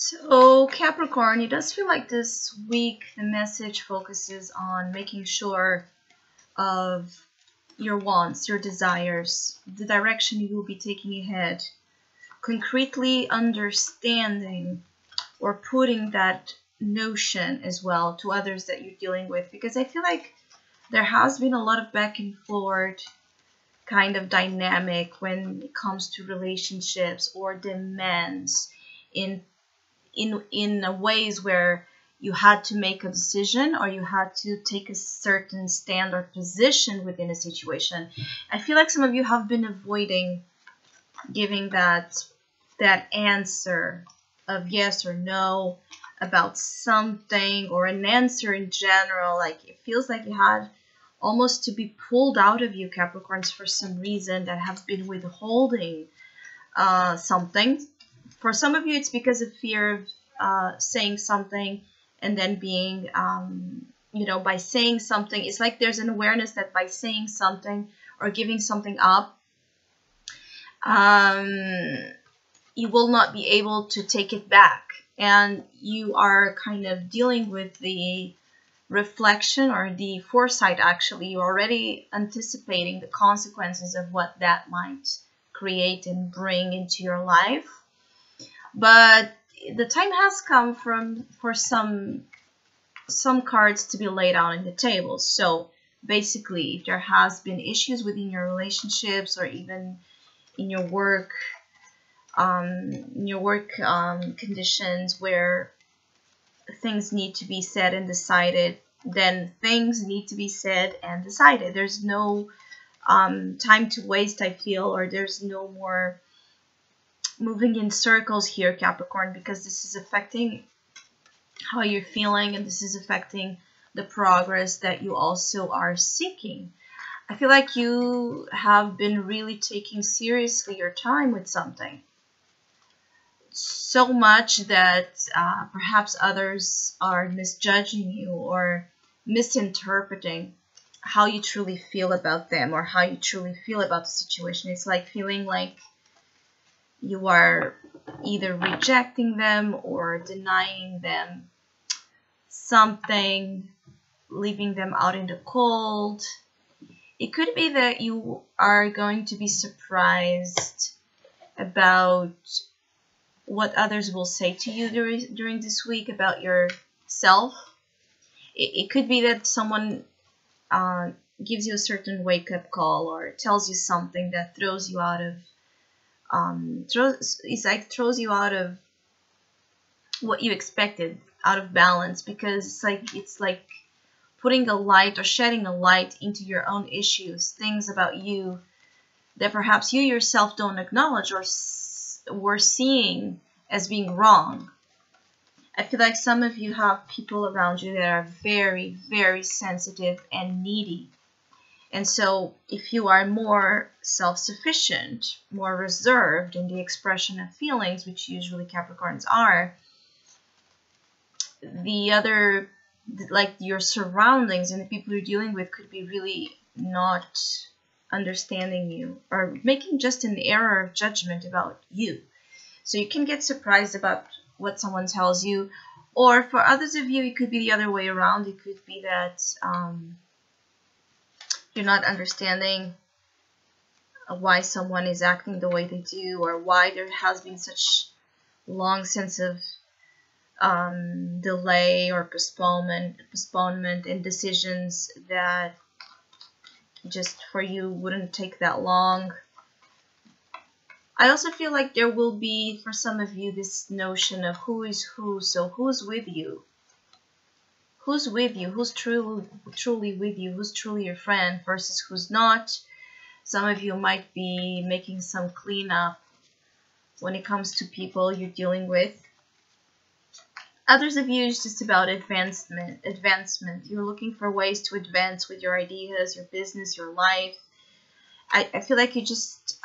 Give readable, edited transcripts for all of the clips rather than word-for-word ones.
So, Capricorn, it does feel like this week the message focuses on making sure of your wants, your desires, the direction you will be taking ahead, concretely understanding or putting that notion as well to others that you're dealing with. Because I feel like there has been a lot of back and forth kind of dynamic when it comes to relationships or demands in ways where you had to make a decision or you had to take a certain stand or position within a situation. I feel like some of you have been avoiding giving that answer of yes or no about something, or an answer in general. Like, it feels like you had almost to be pulled out of you, Capricorns, for some reason, that have been withholding something. For some of you, it's because of fear of saying something and then being, by saying something, it's like there's an awareness that by saying something or giving something up, you will not be able to take it back. And you are kind of dealing with the reflection or the foresight, actually. You're already anticipating the consequences of what that might create and bring into your life. But the time has come for some cards to be laid out on the table. So basically, if there has been issues within your relationships or even in your work, conditions where things need to be said and decided, then things need to be said and decided. There's no time to waste, I feel, or there's no more moving in circles here, Capricorn, because this is affecting how you're feeling and this is affecting the progress that you also are seeking. I feel like you have been really taking seriously your time with something. So much that perhaps others are misjudging you or misinterpreting how you truly feel about them or how you truly feel about the situation. It's like feeling like you are either rejecting them or denying them something, leaving them out in the cold. It could be that you are going to be surprised about what others will say to you during this week about yourself. It could be that someone gives you a certain wake-up call or tells you something that throws you out of throws you out of what you expected, out of balance, because it's like putting a light or shedding a light into your own issues, things about you that perhaps you yourself don't acknowledge or were seeing as being wrong. I feel like some of you have people around you that are very, very sensitive and needy. And so if you are more self-sufficient, more reserved in the expression of feelings, which usually Capricorns are, the other, like your surroundings and the people you're dealing with, could be really not understanding you or making just an error of judgment about you. So you can get surprised about what someone tells you. Or for others of you, it could be the other way around. It could be that you're not understanding why someone is acting the way they do, or why there has been such long sense of delay or postponement in decisions that just for you wouldn't take that long. I also feel like there will be, for some of you, this notion of who is who. So who's with you? Who's with you? Who's truly with you? Who's truly your friend versus who's not? Some of you might be making some cleanup when it comes to people you're dealing with. Others of you, is just about advancement. You're looking for ways to advance with your ideas, your business, your life. I feel like you just,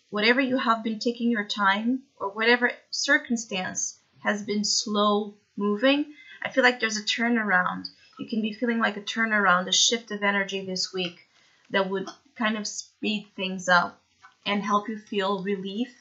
whatever you have been taking your time, or whatever circumstance has been slow moving, I feel like there's a turnaround. You can be feeling like a turnaround, a shift of energy this week that would kind of speed things up and help you feel relief.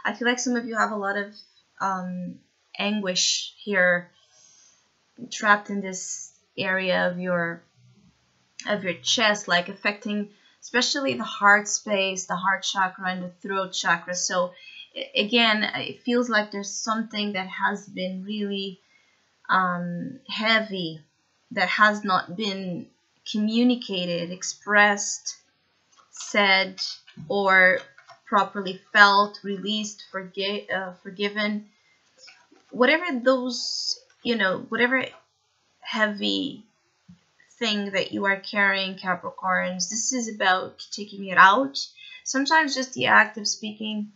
I feel like some of you have a lot of anguish here, trapped in this area of your chest, like affecting especially the heart space, the heart chakra, and the throat chakra. So again, it feels like there's something that has been really heavy, that has not been communicated, expressed, said, or properly felt, released, forgiven. Whatever those, whatever heavy thing that you are carrying, Capricorns, this is about taking it out. Sometimes just the act of speaking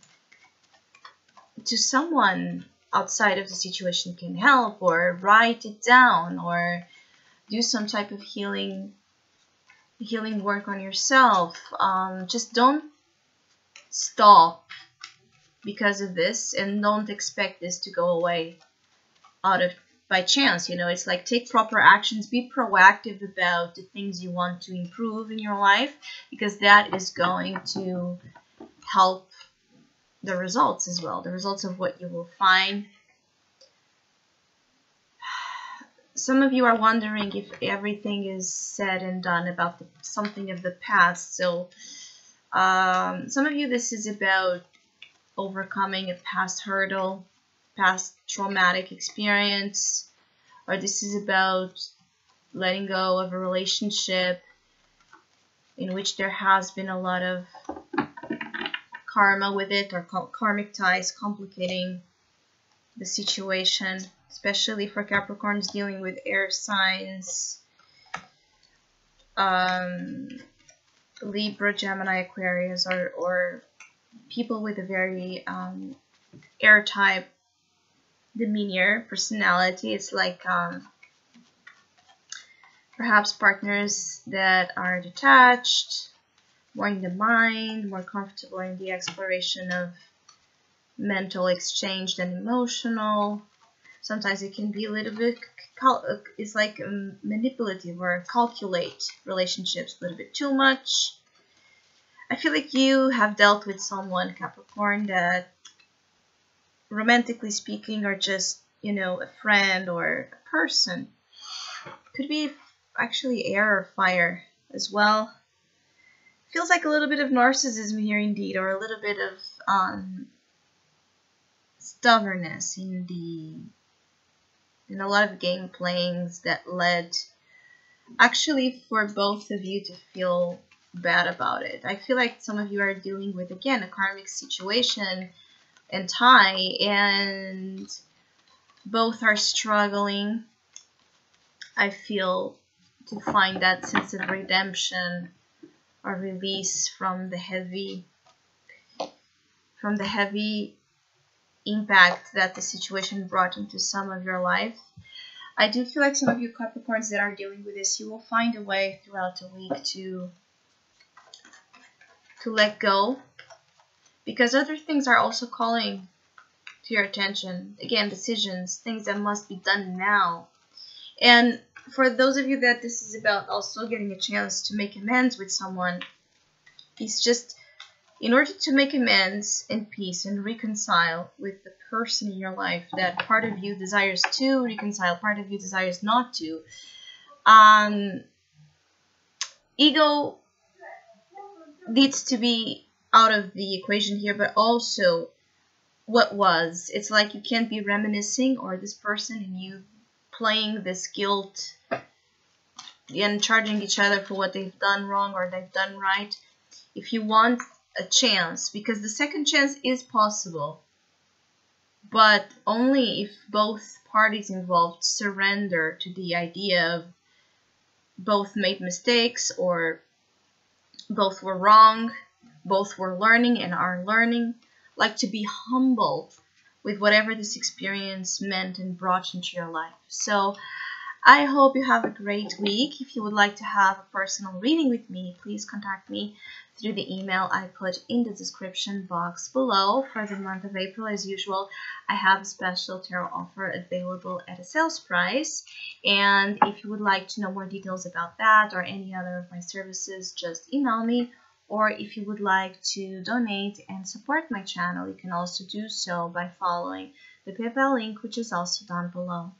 to someone outside of the situation can help, or write it down, or do some type of healing work on yourself. Just don't stop because of this, and don't expect this to go away by chance. It's like, take proper actions, be proactive about the things you want to improve in your life, because that is going to help the results as well, the results of what you will find. Some of you are wondering if everything is said and done about something of the past. So some of you, this is about overcoming a past hurdle, past traumatic experience, or this is about letting go of a relationship in which there has been a lot of karma with it, or karmic ties complicating the situation, especially for Capricorns dealing with air signs, Libra, Gemini, Aquarius, or people with a very air type demeanor, personality. It's like perhaps partners that are detached, more in the mind, more comfortable in the exploration of mental exchange than emotional. Sometimes it can be a little bit, it's like manipulative, or calculate relationships a little bit too much. I feel like you have dealt with someone, Capricorn, that romantically speaking, or just, a friend or a person. Could be actually air or fire as well. Feels like a little bit of narcissism here indeed, or a little bit of stubbornness in a lot of game playings that led actually for both of you to feel bad about it. I feel like some of you are dealing with, again, a karmic situation and tie, and both are struggling, I feel, to find that sense of redemption or release from the heavy impact that the situation brought into some of your life. I do feel like some of you Capricorns that are dealing with this, you will find a way throughout the week to let go, because other things are also calling to your attention. Again, decisions, things that must be done now. And for those of you that this is about also getting a chance to make amends with someone, it's just, in order to make amends and peace and reconcile with the person in your life that part of you desires to reconcile, part of you desires not to, ego needs to be out of the equation here, but also what was. It's like you can't be reminiscing, or this person and you playing this guilt and charging each other for what they've done wrong or they've done right. If you want a chance, because the second chance is possible, but only if both parties involved surrender to the idea of both made mistakes, or both were wrong, both were learning and are learning, like to be humble with whatever this experience meant and brought into your life. So I hope you have a great week. If you would like to have a personal reading with me, please contact me through the email I put in the description box below. For the month of April, as usual, I have a special tarot offer available at a sales price. And if you would like to know more details about that or any other of my services, just email me. Or if you would like to donate and support my channel, you can also do so by following the PayPal link, which is also down below.